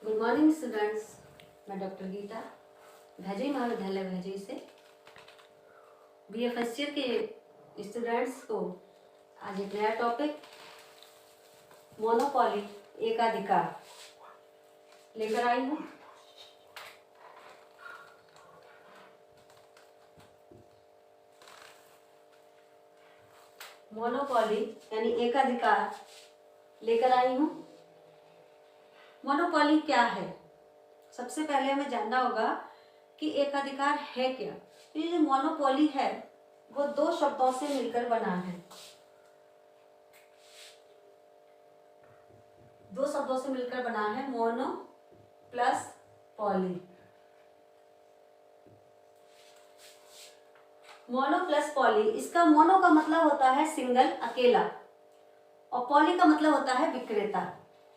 Good morning students. मैं doctor Gita भैजई महाविद्यालय भैजई से बीए फर्स्ट ईयर के स्टूडेंट्स को आज एक नया टॉपिक मोनोपोली एकाधिकार लेकर आई हूँ। मोनोपोली यानी एकाधिकार लेकर आई हूँ। मोनोपोली क्या है? सबसे पहले हमें जानना होगा कि एकाधिकार है क्या। ये जो मोनोपोली है वो दो शब्दों से मिलकर बना है। दो शब्दों से मिलकर बना है, mono plus poly. Mono plus poly, इसका मोनो का मतलब होता है सिंगल, अकेला, और पॉली का मतलब होता है विक्रेता।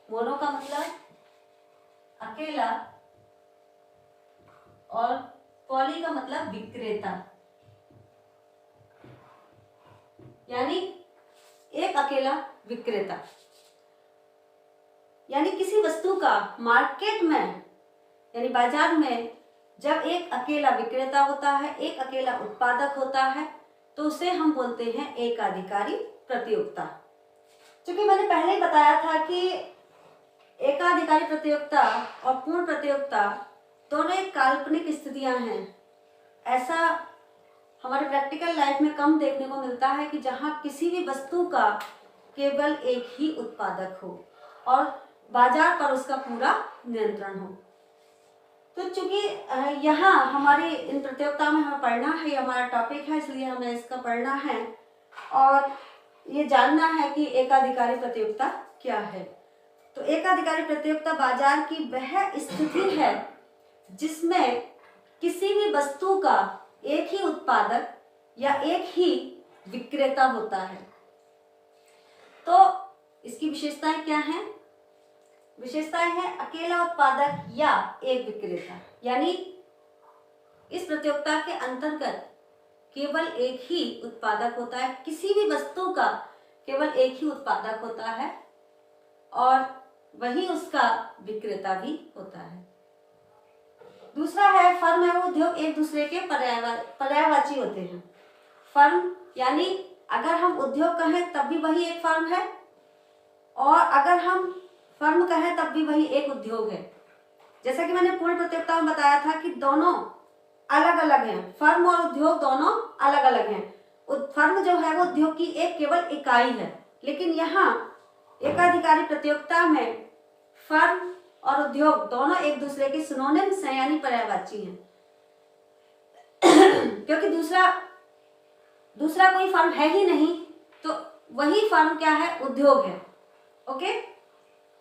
मोनो का मतलब अकेला और पॉली का मतलब विक्रेता, यानी एक अकेला विक्रेता। यानी किसी वस्तु का मार्केट में यानी बाजार में जब एक अकेला विक्रेता होता है, एक अकेला उत्पादक होता है, तो उसे हम बोलते हैं एकाधिकारी प्रतियोगिता। क्योंकि मैंने पहले ही बताया था कि एकाधिकारी प्रतियोगिता और पूर्ण प्रतियोगिता दोनों एक काल्पनिक स्थितियां हैं। ऐसा हमारे प्रैक्टिकल लाइफ में कम देखने को मिलता है कि जहां किसी भी वस्तु का केवल एक ही उत्पादक हो और बाजार पर उसका पूरा नियंत्रण हो। तो चूंकि यहाँ हमारी इन प्रतियोगिता में हमें पढ़ना है, ये हमारा टॉपिक है, इसलिए हमें इसका पढ़ना है और ये जानना है कि एकाधिकारी प्रतियोगिता क्या है। तो एकाधिकारी प्रतियोगिता बाजार की वह स्थिति है जिसमें किसी भी वस्तु का एक ही उत्पादक या एक ही विक्रेता होता है। तो इसकी विशेषताएं क्या हैं? विशेषताएं हैं अकेला उत्पादक या एक विक्रेता, यानी इस प्रतियोगिता के अंतर्गत केवल एक ही उत्पादक होता है। किसी भी वस्तु का केवल एक ही उत्पादक होता है और वही उसका विक्रेता भी होता है। दूसरा है फर्म एवं उद्योग एक दूसरे के पर्यायवाची होते हैं। फर्म यानी अगर हम उद्योग कहें तब भी वही एक फर्म है, और अगर हम फर्म कहें तब भी वही एक उद्योग है। जैसा कि मैंने पूर्ण प्रतियोगिता में बताया था कि दोनों अलग अलग हैं, फर्म और उद्योग दोनों अलग अलग हैं। फर्म जो है वो उद्योग की एक केवल इकाई है, लेकिन यहाँ एकाधिकारी प्रतियोगिता में फर्म और उद्योग दोनों एक दूसरे के सिनोनिम्स हैं, यानी पर्यायवाची हैं। क्योंकि दूसरा कोई फर्म है ही नहीं, तो वही फर्म क्या है? उद्योग है। ओके।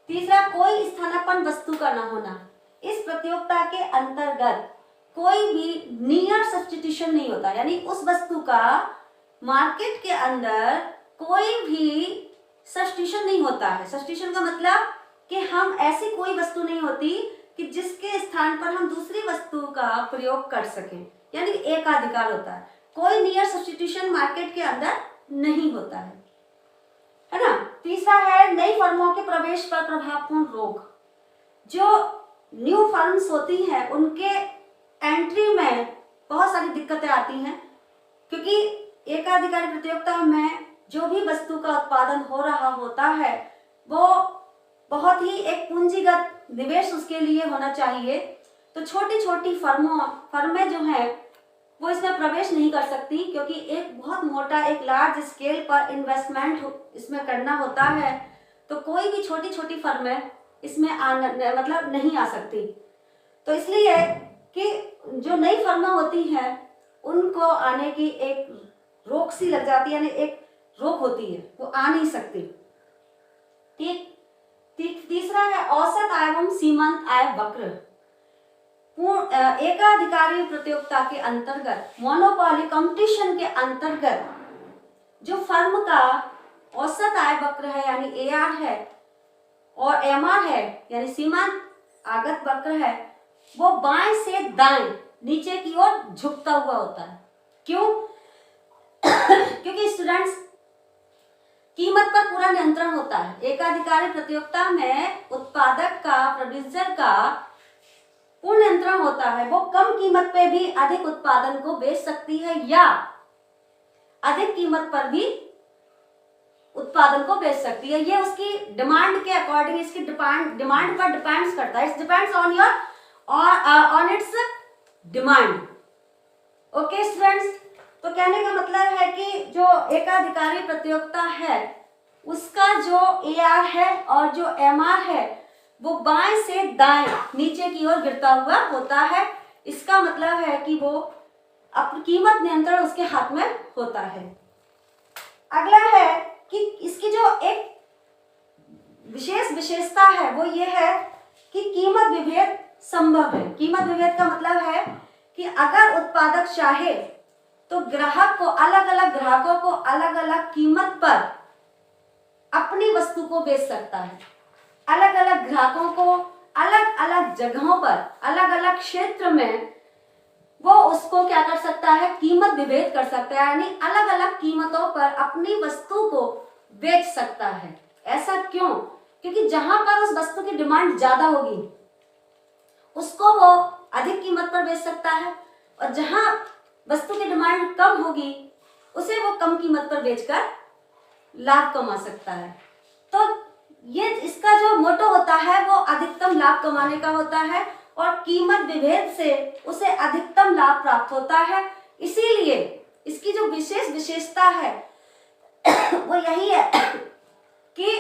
तीसरा, कोई स्थानापन्न वस्तु का न होना। इस प्रतियोगिता के अंतर्गत कोई भी नियर सब्स्टिट्यूशन नहीं होता, यानी उस वस्तु का मार्केट के अंदर कोई भी सब्स्टिट्यूशन नहीं होता है। सब्स्टिट्यूशन का मतलब कि हम ऐसी कोई वस्तु नहीं होती कि जिसके स्थान पर हम दूसरी वस्तु का प्रयोग कर सकें, यानी एकाधिकार होता है। कोई नियर सब्स्टिट्यूशन मार्केट के अंदर नहीं होता है ना। तीसरा है नई फर्मों के प्रवेश पर प्रभावपूर्ण रोक। जो न्यू फर्म्स होती हैं उनके एंट्री में बहुत सारी दिक्कतें आती हैं, क्योंकि एकाधिकारी प्रतियोगिता में जो भी वस्तु का उत्पादन हो रहा होता है वो बहुत ही एक पूंजीगत निवेश उसके लिए होना चाहिए। तो छोटी छोटी फर्में जो हैं वो इसमें प्रवेश नहीं कर सकती, क्योंकि एक बहुत मोटा, एक लार्ज स्केल पर इन्वेस्टमेंट इसमें करना होता है। तो कोई भी छोटी छोटी फर्में इसमें मतलब नहीं आ सकती। तो इसलिए कि जो नई फर्में होती हैं उनको आने की एक रोक सी लग जाती है, यानी एक रोक होती है, वो आ नहीं सकती। ठीक। तीसरा है औसत आय एवं सीमांत आय वक्र। एकाधिकारी प्रतियोगिता के अंतर्गत, मोनोपोली कंपटीशन के अंतर्गत जो फर्म का औसत आय वक्र है यानी एआर है, और एमआर है यानी सीमांत आगत वक्र है, वो बाएं से दाएं नीचे की ओर झुकता हुआ होता है। क्यों? क्योंकि स्टूडेंट्स कीमत पर पूरा नियंत्रण होता है। एकाधिकारी प्रतियोगिता में उत्पादक का सुपरविजर का पूर्ण नियंत्रण होता है, वो कम कीमत पे भी अधिक उत्पादन को बेच सकती है या अधिक कीमत पर भी उत्पादन को बेच सकती है। ये उसकी डिमांड के अकॉर्डिंग, इसकी डिमांड पर डिपेंड्स करता है। It depends on your on it's demand. Okay students, तो कहने का मतलब है कि जो एकाधिकारी प्रतियोगिता है उसका जो AR है और जो MR है वो बाएं से दाएं नीचे की ओर गिरता हुआ होता है। इसका मतलब है कि वो अपनी कीमत नियंत्रण उसके हाथ में होता है। अगला है कि इसकी जो एक विशेष विशेषता है वो ये है कि कीमत विभेद संभव है। कीमत विभेद का मतलब है कि अगर उत्पादक चाहे तो ग्राहकों को अलग अलग कीमत पर अपनी वस्तु को बेच सकता है। अलग अलग ग्राहकों को अलग अलग जगहों पर, अलग अलग क्षेत्र में वो उसको क्या कर सकता है, कीमत विभेद कर सकता है, यानी अलग अलग कीमतों पर अपनी वस्तु को बेच सकता है। ऐसा क्यों? क्योंकि जहां पर उस वस्तु की डिमांड ज्यादा होगी उसको वो अधिक कीमत पर बेच सकता है, और जहां वस्तु की डिमांड कम होगी उसे वो कम कीमत पर बेचकर लाभ कमा सकता है। तो ये इसका जो मोटो होता है वो अधिकतम लाभ कमाने का होता है, और कीमत विभेद से उसे अधिकतम लाभ प्राप्त होता है। इसीलिए इसकी जो विशेष विशेषता है वो यही है कि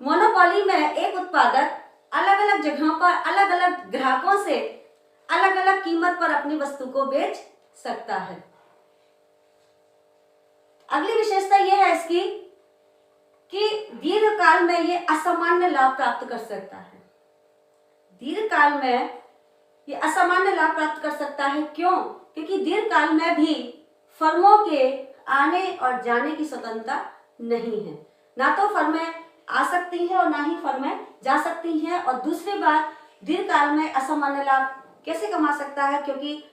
मोनोपोली में एक उत्पादक अलग अलग जगहों पर अलग अलग ग्राहकों से अलग अलग कीमत पर अपनी वस्तु को बेच सकता है। अगली विशेषता यह है इसकी कि दीर्घकाल में ये असामान्य लाभ प्राप्त कर सकता है। दीर्घकाल में ये असामान्य लाभ प्राप्त कर सकता है। क्यों? क्योंकि दीर्घकाल में भी फर्मों के आने और जाने की स्वतंत्रता नहीं है। ना तो फर्में आ सकती हैं और ना ही फर्में जा सकती हैं। और दूसरी बात, दीर्घकाल में असामान्य लाभ कैसे कमा सकता है? क्योंकि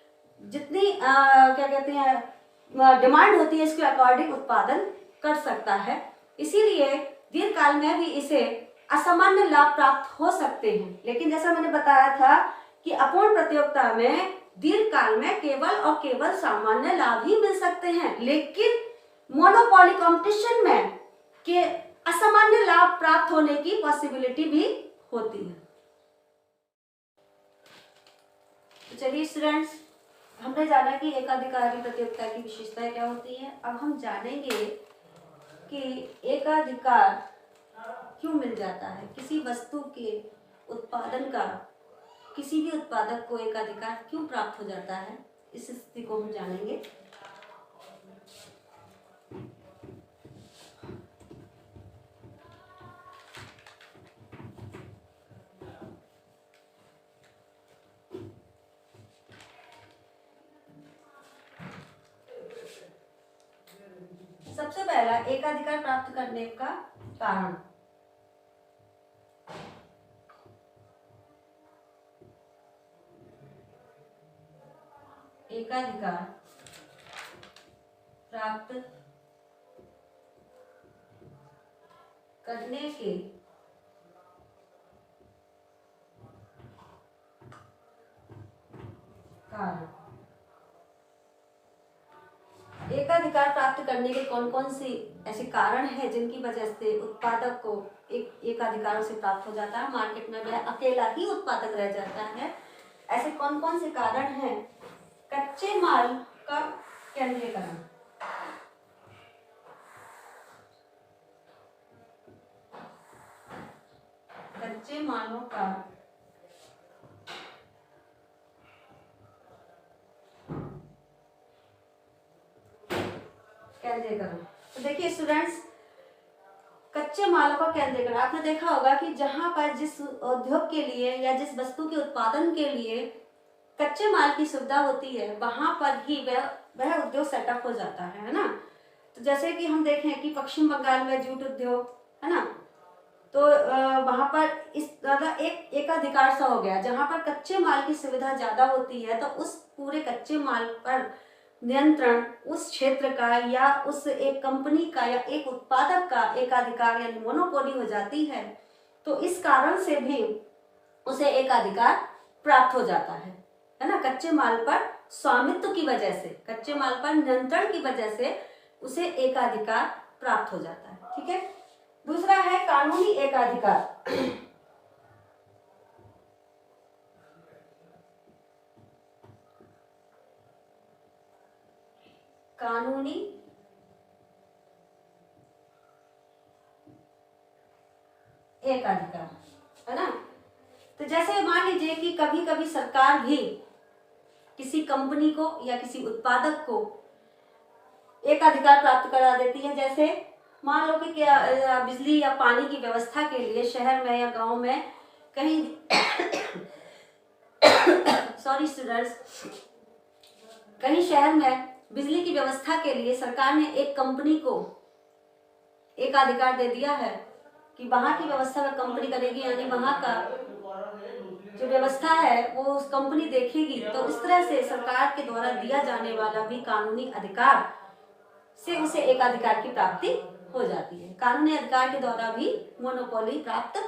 जितनी क्या कहते हैं डिमांड होती है इसके अकॉर्डिंग उत्पादन कर सकता है। इसीलिए दीर्घकाल में भी इसे असामान्य लाभ प्राप्त हो सकते हैं। लेकिन जैसा मैंने बताया था कि अपूर्ण प्रतियोगिता में दीर्घकाल में केवल और केवल सामान्य लाभ ही मिल सकते हैं, लेकिन मोनोपोली कंपटीशन में के असामान्य लाभ प्राप्त होने की पॉसिबिलिटी भी होती है। तो चलिए स्टूडेंट्स, हमने जाना कि एकाधिकारी प्रतियोगिता की विशेषताएं क्या होती है। अब हम जानेंगे कि एकाधिकार क्यों मिल जाता है। किसी वस्तु के उत्पादन का किसी भी उत्पादक को एकाधिकार क्यों प्राप्त हो जाता है, इस स्थिति को हम जानेंगे। सबसे पहला, एकाधिकार प्राप्त करने का कारण। एकाधिकार प्राप्त करने के कारण। एकाधिकार प्राप्त करने के कौन कौन से ऐसे कारण हैं जिनकी वजह से उत्पादक को एकाधिकारों से प्राप्त हो जाता है, मार्केट में वह अकेला ही उत्पादक रह जाता है। ऐसे कौन कौन से कारण हैं? कच्चे माल का केंद्रीकरण। कच्चे मालों का केंद्रीकरण। तो देखिए स्टूडेंट्स, कच्चे मालों का केंद्रीकरण आपने देखा होगा कि जहां पर जिस उद्योग के लिए या जिस वस्तु के उत्पादन के लिए कच्चे माल की सुविधा होती है वहां पर ही वह उद्योग सेटअप हो जाता है ना। तो जैसे कि हम देखें कि पश्चिम बंगाल में जूट उद्योग है ना, तो वहां पर इस ज्यादा एक एकाधिकार सा हो गया। जहां पर कच्चे माल की सुविधा ज्यादा होती है तो उस पूरे कच्चे माल पर नियंत्रण उस क्षेत्र का या उस एक कंपनी का या एक उत्पादक का एकाधिकार यानी मोनोपोली हो जाती है। तो इस कारण से भी उसे एकाधिकार प्राप्त हो जाता है ना। कच्चे माल पर स्वामित्व की वजह से, कच्चे माल पर नियंत्रण की वजह से उसे एकाधिकार प्राप्त हो जाता है। ठीक है। दूसरा है कानूनी एकाधिकार। कानूनी एकाधिकार, है ना। तो जैसे मान लीजिए कि कभी कभी सरकार भी किसी कंपनी को या किसी उत्पादक को एकाधिकार प्राप्त करा देती है। जैसे मान लो कि क्या बिजली या पानी की व्यवस्था के लिए शहर में या गांव में कहीं सॉरी स्टूडेंट्स, कहीं शहर में बिजली की व्यवस्था के लिए सरकार ने एक कंपनी को एकाधिकार दे दिया है कि वहां की व्यवस्था में कंपनी करेगी, यानी वहां का जो व्यवस्था है वो उस कंपनी देखेगी। तो इस तरह से सरकार के द्वारा दिया जाने वाला भी कानूनी अधिकार से उसे एकाधिकार की प्राप्ति हो जाती है। कानूनी अधिकार के द्वारा भी मोनोपोली प्राप्त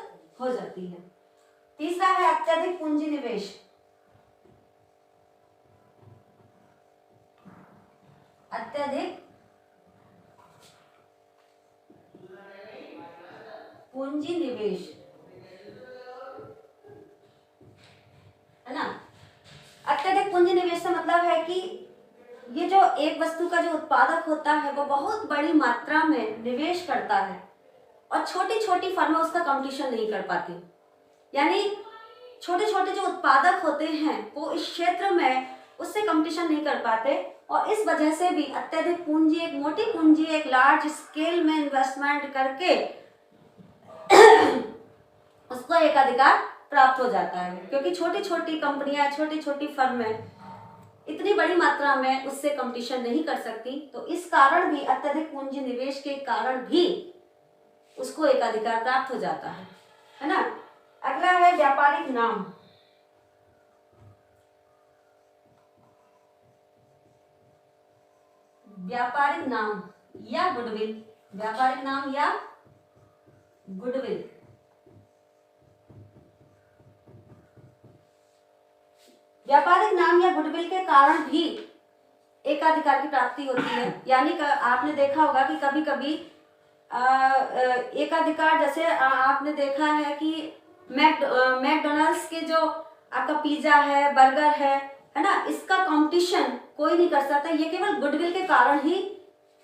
हो जाती है। तीसरा है अत्यधिक पूंजी निवेश। अत्यधिक पूंजी निवेश, है ना। अत्यधिक पूंजी निवेश का मतलब है कि ये जो एक वस्तु का जो उत्पादक होता है वो बहुत बड़ी मात्रा में निवेश करता है और छोटी छोटी फर्में उसका कंपटीशन नहीं कर पाती। यानी छोटे छोटे जो उत्पादक होते हैं वो इस क्षेत्र में उससे कंपटीशन नहीं कर पाते और इस वजह से भी अत्यधिक पूंजी, एक मोटी पूंजी, एक लार्ज स्केल में इन्वेस्टमेंट करके उसको एकाधिकार प्राप्त हो जाता है। क्योंकि छोटी छोटी कंपनियां, छोटी छोटी फर्में इतनी बड़ी मात्रा में उससे कंपटीशन नहीं कर सकती। तो इस कारण भी, अत्यधिक पूंजी निवेश के कारण भी उसको एकाधिकार प्राप्त हो जाता है ना। अगला है व्यापारिक नाम। व्यापारिक नाम या गुडविल, व्यापारिक नाम या गुडविल। व्यापारिक नाम या गुडविल के कारण भी एकाधिकार की प्राप्ति होती है। यानी आपने देखा होगा कि कभी कभी एकाधिकार, जैसे आपने देखा है कि मैकडोनल्ड्स के जो आपका पिज्जा है, बर्गर है ना, इसका कंपटीशन कोई नहीं कर सकता। ये केवल गुडविल के कारण ही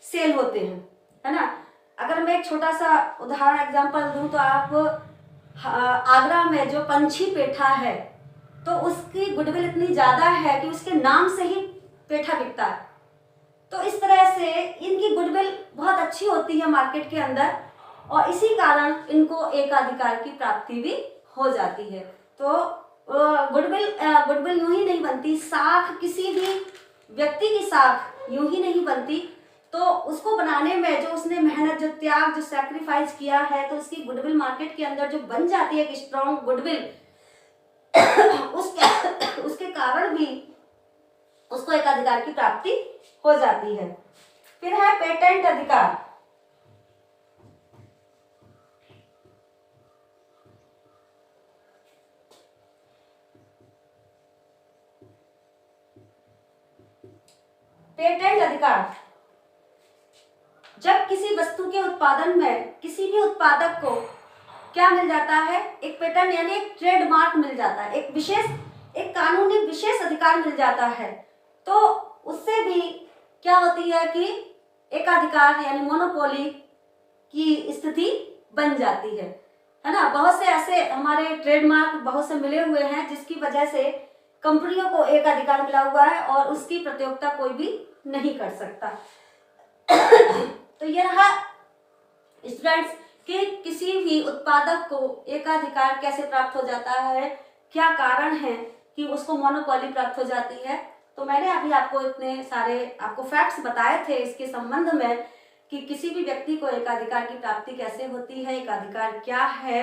सेल होते हैं, है ना। अगर मैं एक छोटा सा उदाहरण एग्जांपल दूं तो आप आगरा में जो पंछी पेठा है तो उसकी गुडविल इतनी ज्यादा है कि उसके नाम से ही पेठा बिकता है। तो इस तरह से इनकी गुडविल बहुत अच्छी होती है मार्केट के अंदर और इसी कारण इनको एकाधिकार की प्राप्ति भी हो जाती है। तो गुडविल यूं ही नहीं बनती, साख किसी भी व्यक्ति की साख यूं ही नहीं बनती। तो उसको बनाने में जो उसने मेहनत, जो त्याग, जो सैक्रिफाइस किया है, तो उसकी गुडविल मार्केट के अंदर जो बन जाती है एक स्ट्रॉन्ग गुडविल, उसके कारण भी उसको एकाधिकार की प्राप्ति हो जाती है। फिर है पेटेंट अधिकार। पेटेंट अधिकार, जब किसी वस्तु के उत्पादन में किसी भी उत्पादक को क्या मिल जाता है, एक पेटेंट यानी एक ट्रेडमार्क मिल जाता है, एक कानूनी विशेष अधिकार मिल जाता है, तो उससे भी क्या होती है कि एकाधिकार यानी मोनोपोली की स्थिति बन जाती है ना। बहुत से ऐसे हमारे ट्रेडमार्क बहुत से मिले हुए हैं जिसकी वजह से कंपनियों को एकाधिकार मिला हुआ है और उसकी प्रतियोगिता कोई भी नहीं कर सकता। तो ये रहा स्टूडेंट्स कि किसी भी उत्पादक को एकाधिकार कैसे प्राप्त हो जाता है, क्या कारण है कि उसको मोनोपोली प्राप्त हो जाती है। तो मैंने अभी आपको इतने सारे आपको फैक्ट्स बताए थे इसके संबंध में कि किसी भी व्यक्ति को एकाधिकार की प्राप्ति कैसे होती है, एकाधिकार क्या है,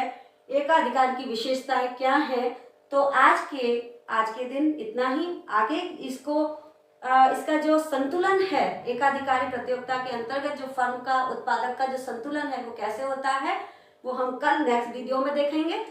एकाधिकार की विशेषताएं क्या है। तो आज के दिन इतना ही। आगे इसका जो संतुलन है एकाधिकारी प्रतियोगिता के अंतर्गत, जो फर्म का, उत्पादक का जो संतुलन है वो कैसे होता है, वो हम कल नेक्स्ट वीडियो में देखेंगे।